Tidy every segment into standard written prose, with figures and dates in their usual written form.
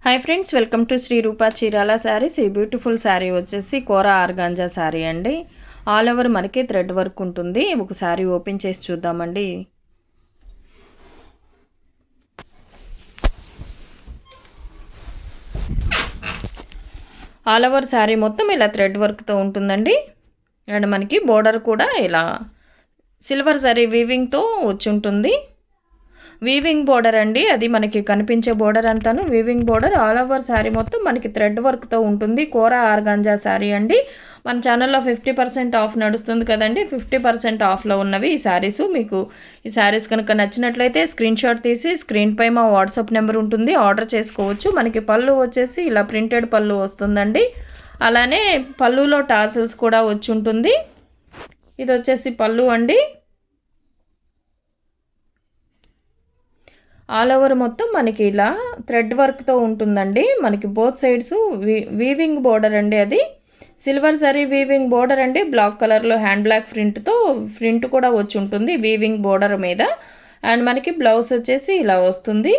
Hi friends, welcome to Shri Rupa Chirala saris. ఈ beautiful sari వచ్చేసి kora organza sari అండి. ఆల్ ఓవర్ మనకి థ్రెడ్ వర్క్ ఉంటుంది. ఒక శారీ ఓపెన్ చేసి చూద్దామండి. ఆల్ ఓవర్ శారీ మొత్తం ఇలా థ్రెడ్ వర్క్తో ఉంటుందండి. అండ్ మనకి బోర్డర్ కూడా ఇలా సిల్వర్ జరీ వీవింగ్తో వచ్చి ఉంటుంది. వీవింగ్ బోర్డర్ అండి, అది మనకి కనిపించే బోర్డర్ అంతాను weaving border. All over sari మొత్తం మనకి థ్రెడ్ వర్క్తో ఉంటుంది. కోరా ఆర్గాంజా శారీ అండి. మన ఛానల్లో 50% ఆఫ్ నడుస్తుంది కదండి. 50% ఆఫ్లో ఉన్నవి ఈ శారీస్. మీకు ఈ శారీస్ కనుక నచ్చినట్లయితే స్క్రీన్ షాట్ తీసి స్క్రీన్పై మా వాట్సాప్ నెంబర్ ఉంటుంది, ఆర్డర్ చేసుకోవచ్చు. మనకి పళ్ళు వచ్చేసి ఇలా ప్రింటెడ్ పళ్ళు వస్తుందండి. అలానే పళ్ళులో టాసిల్స్ కూడా వచ్చి ఉంటుంది. ఇది వచ్చేసి పళ్ళు అండి. ఆల్ ఓవర్ మొత్తం మనకి ఇలా థ్రెడ్ వర్క్తో ఉంటుందండి. మనకి బోత్ సైడ్స్ వీవింగ్ బోర్డర్ అండి. అది సిల్వర్ జరీ వీవింగ్ బోర్డర్ అండి. బ్లాక్ కలర్లో హ్యాండ్ బ్లాక్ ప్రింట్ కూడా వచ్చి ఉంటుంది వీవింగ్ బోర్డర్ మీద. అండ్ మనకి బ్లౌజ్ వచ్చేసి ఇలా వస్తుంది.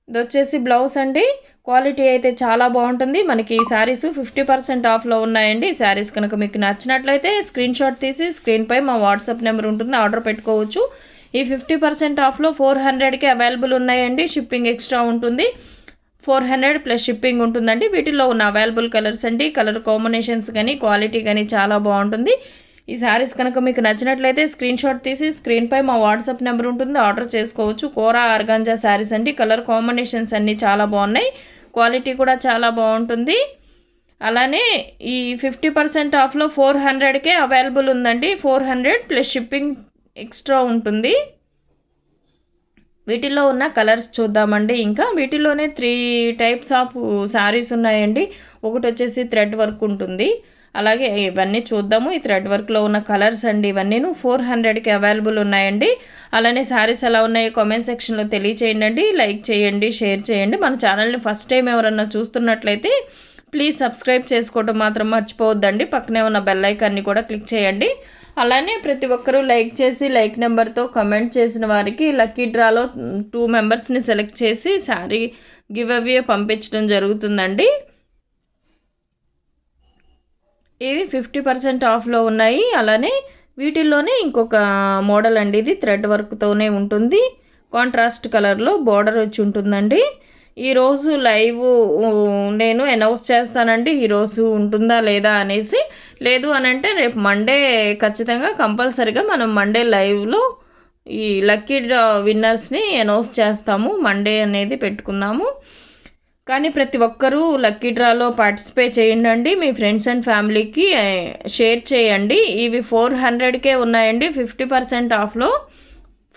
ఇది వచ్చేసి బ్లౌజ్ అండి. క్వాలిటీ అయితే చాలా బాగుంటుంది. మనకి ఈ శారీస్ 50% ఆఫ్లో ఉన్నాయండి. ఈ శారీస్ కనుక మీకు నచ్చినట్లయితే స్క్రీన్ షాట్ తీసి స్క్రీన్పై మా వాట్సాప్ నెంబర్ ఉంటుంది, ఆర్డర్ పెట్టుకోవచ్చు. ఈ 50% ఆఫ్లో 400కి అవైలబుల్ ఉన్నాయండి. షిప్పింగ్ ఎక్స్ట్రా ఉంటుంది. 400 ప్లస్ షిప్పింగ్ ఉంటుందండి. వీటిలో ఉన్న అవైలబుల్ కలర్స్ అండి. కలర్ కాంబినేషన్స్ కానీ క్వాలిటీ కానీ చాలా బాగుంటుంది. ఈ శారీస్ కనుక మీకు నచ్చినట్లయితే స్క్రీన్ షాట్ తీసి స్క్రీన్పై మా వాట్సాప్ నెంబర్ ఉంటుంది, ఆర్డర్ చేసుకోవచ్చు. కోరా ఆర్గాంజా శారీస్ అండి. కలర్ కాంబినేషన్స్ అన్నీ చాలా బాగున్నాయి. క్వాలిటీ కూడా చాలా బాగుంటుంది. అలానే ఈ 50% ఆఫ్లో 400కే అవైలబుల్ ఉందండి. 400 ప్లస్ షిప్పింగ్ ఎక్స్ట్రా ఉంటుంది. వీటిల్లో ఉన్న కలర్స్ చూద్దామండి. ఇంకా వీటిలోనే 3 టైప్స్ ఆఫ్ శారీస్ ఉన్నాయండి. ఒకటి వచ్చేసి థ్రెడ్ వర్క్ ఉంటుంది. అలాగే ఇవన్నీ చూద్దాము. ఈ థ్రెడ్ వర్క్లో ఉన్న కలర్స్ అండి. ఇవన్నీ 400కి అవైలబుల్ ఉన్నాయండి. అలానే శారీస్ ఎలా ఉన్నాయో కామెంట్ సెక్షన్లో తెలియచేయండి. లైక్ చేయండి, షేర్ చేయండి. మన ఛానల్ని ఫస్ట్ టైం ఎవరన్నా చూస్తున్నట్లయితే ప్లీజ్ సబ్స్క్రైబ్ చేసుకోవడం మాత్రం మర్చిపోవద్దండి. పక్కనే ఉన్న బెల్ ఐకాన్ని కూడా క్లిక్ చేయండి. అలానే ప్రతి ఒక్కరూ లైక్ చేసి లైక్ నెంబర్తో కమెంట్ చేసిన వారికి లక్కీ డ్రాలో 2 మెంబర్స్ని సెలెక్ట్ చేసి శారీ గివ్ అవే పంపించడం జరుగుతుందండి. ఇవి 50% ఆఫ్లో ఉన్నాయి. అలానే వీటిల్లోనే ఇంకొక మోడల్ అండి. ఇది థ్రెడ్ వర్క్తోనే ఉంటుంది. కాంట్రాస్ట్ కలర్లో బార్డర్ వచ్చి ఉంటుందండి. ఈరోజు లైవ్ నేను అనౌన్స్ చేస్తానండి, ఈరోజు ఉంటుందా లేదా అనేసి. లేదు అని అంటే రేపు మండే ఖచ్చితంగా కంపల్సరీగా మనం మండే లైవ్లో ఈ లక్కీ డ్రా విన్నర్స్ని అనౌన్స్ చేస్తాము. మండే అనేది పెట్టుకున్నాము. కానీ ప్రతి ఒక్కరూ లక్కీ డ్రాలో పార్టిసిపేట్ చేయండి. మీ ఫ్రెండ్స్ అండ్ ఫ్యామిలీకి షేర్ చేయండి. ఇవి 400కే ఉన్నాయండి. 50% ఆఫ్లో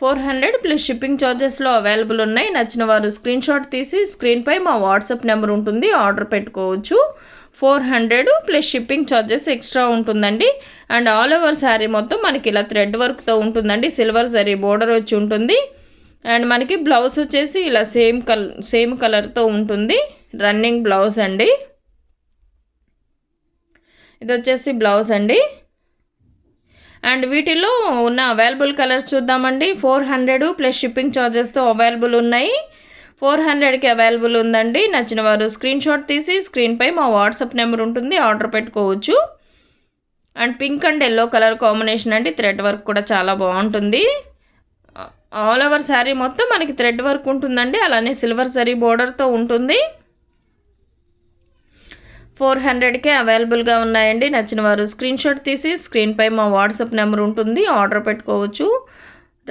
400 ప్లస్ షిప్పింగ్ ఛార్జెస్లో అవైలబుల్ ఉన్నాయి. నచ్చిన వారు స్క్రీన్ షాట్ తీసి స్క్రీన్పై మా వాట్సాప్ నెంబర్ ఉంటుంది, ఆర్డర్ పెట్టుకోవచ్చు. 400 ప్లస్ షిప్పింగ్ ఛార్జెస్ ఎక్స్ట్రా ఉంటుందండి. అండ్ ఆల్ ఓవర్ శారీ మొత్తం మనకి ఇలా థ్రెడ్ వర్క్తో ఉంటుందండి. సిల్వర్ జరీ బోర్డర్ వచ్చి ఉంటుంది. అండ్ మనకి బ్లౌజ్ వచ్చేసి ఇలా సేమ్ కలర్తో ఉంటుంది. రన్నింగ్ బ్లౌజ్ అండి. ఇది వచ్చేసి బ్లౌజ్ అండి. అండ్ వీటిలో ఉన్న అవైలబుల్ కలర్స్ చూద్దామండి. 400 ప్లస్ షిప్పింగ్ ఛార్జెస్తో అవైలబుల్ ఉన్నాయి. 400కి అవైలబుల్ ఉందండి. నచ్చిన వారు స్క్రీన్ షాట్ తీసి స్క్రీన్పై మా వాట్సాప్ నెంబర్ ఉంటుంది, ఆర్డర్ పెట్టుకోవచ్చు. And pink and yellow colour combination అండి. థ్రెడ్ వర్క్ కూడా చాలా బాగుంటుంది. ఆల్ ఓవర్ శారీ మొత్తం మనకి థ్రెడ్ వర్క్ ఉంటుందండి. అలానే సిల్వర్ జరీ బోర్డర్తో ఉంటుంది. 400కే అవైలబుల్గా ఉన్నాయండి. నచ్చిన వారు స్క్రీన్ షాట్ తీసి స్క్రీన్పై మా వాట్సాప్ నెంబర్ ఉంటుంది, ఆర్డర్ పెట్టుకోవచ్చు.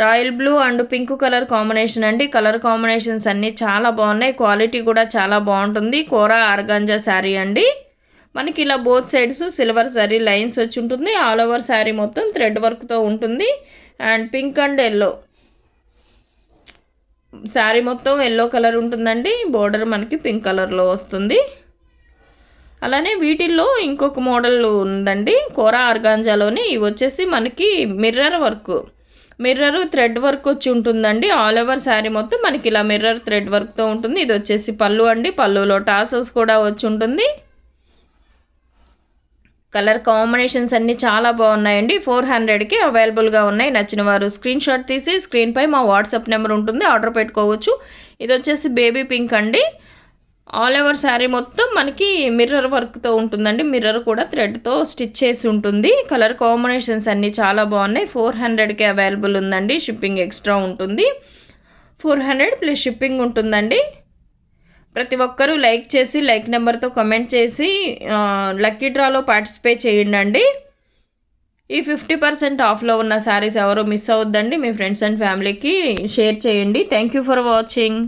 Royal blue and pink colour combination అండి. కలర్ కాంబినేషన్స్ అన్నీ చాలా బాగున్నాయి. క్వాలిటీ కూడా చాలా బాగుంటుంది. కోరా ఆర్గాంజా శారీ అండి. మనకి ఇలా both sides silver zari lines వచ్చి ఉంటుంది. ఆల్ ఓవర్ శారీ మొత్తం థ్రెడ్ వర్క్తో ఉంటుంది. And pink and yellow sari మొత్తం ఎల్లో కలర్ ఉంటుందండి. బోర్డర్ మనకి పింక్ కలర్లో వస్తుంది. అలానే వీటిల్లో ఇంకొక మోడల్ ఉందండి కోరా ఆర్గాంజాలోనే. ఇవి వచ్చేసి మనకి మిర్రర్ థ్రెడ్ వర్క్ వచ్చి ఉంటుందండి. ఆల్ ఓవర్ శారీ మొత్తం మనకి ఇలా మిర్రర్ థ్రెడ్ వర్క్తో ఉంటుంది. ఇది వచ్చేసి పళ్ళు అండి. పళ్ళులో టాసల్స్ కూడా వచ్చి ఉంటుంది. కలర్ కాంబినేషన్స్ అన్నీ చాలా బాగున్నాయండి. 400కి అవైలబుల్గా ఉన్నాయి. నచ్చిన వారు స్క్రీన్ షాట్ తీసి స్క్రీన్పై మా వాట్సాప్ నెంబర్ ఉంటుంది, ఆర్డర్ పెట్టుకోవచ్చు. ఇది వచ్చేసి బేబీ పింక్ అండి. ఆల్ ఓవర్ శారీ మొత్తం మనకి మిర్రర్ వర్క్తో ఉంటుందండి. మిర్రర్ కూడా థ్రెడ్తో స్టిచ్ చేసి ఉంటుంది. కలర్ కాంబినేషన్స్ అన్నీ చాలా బాగున్నాయి. 400కి అవైలబుల్ ఉందండి. షిప్పింగ్ ఎక్స్ట్రా ఉంటుంది. 400 ప్లస్ షిప్పింగ్ ఉంటుందండి. ప్రతి ఒక్కరూ లైక్ చేసి లైక్ నెంబర్తో కమెంట్ చేసి లక్కీ డ్రాలో పార్టిసిపేట్ చేయండి. ఈ 50% ఆఫ్లో ఉన్న శారీస్ ఎవరో మిస్ అవద్దండి. మీ ఫ్రెండ్స్ అండ్ ఫ్యామిలీకి షేర్ చేయండి. Thank you for watching.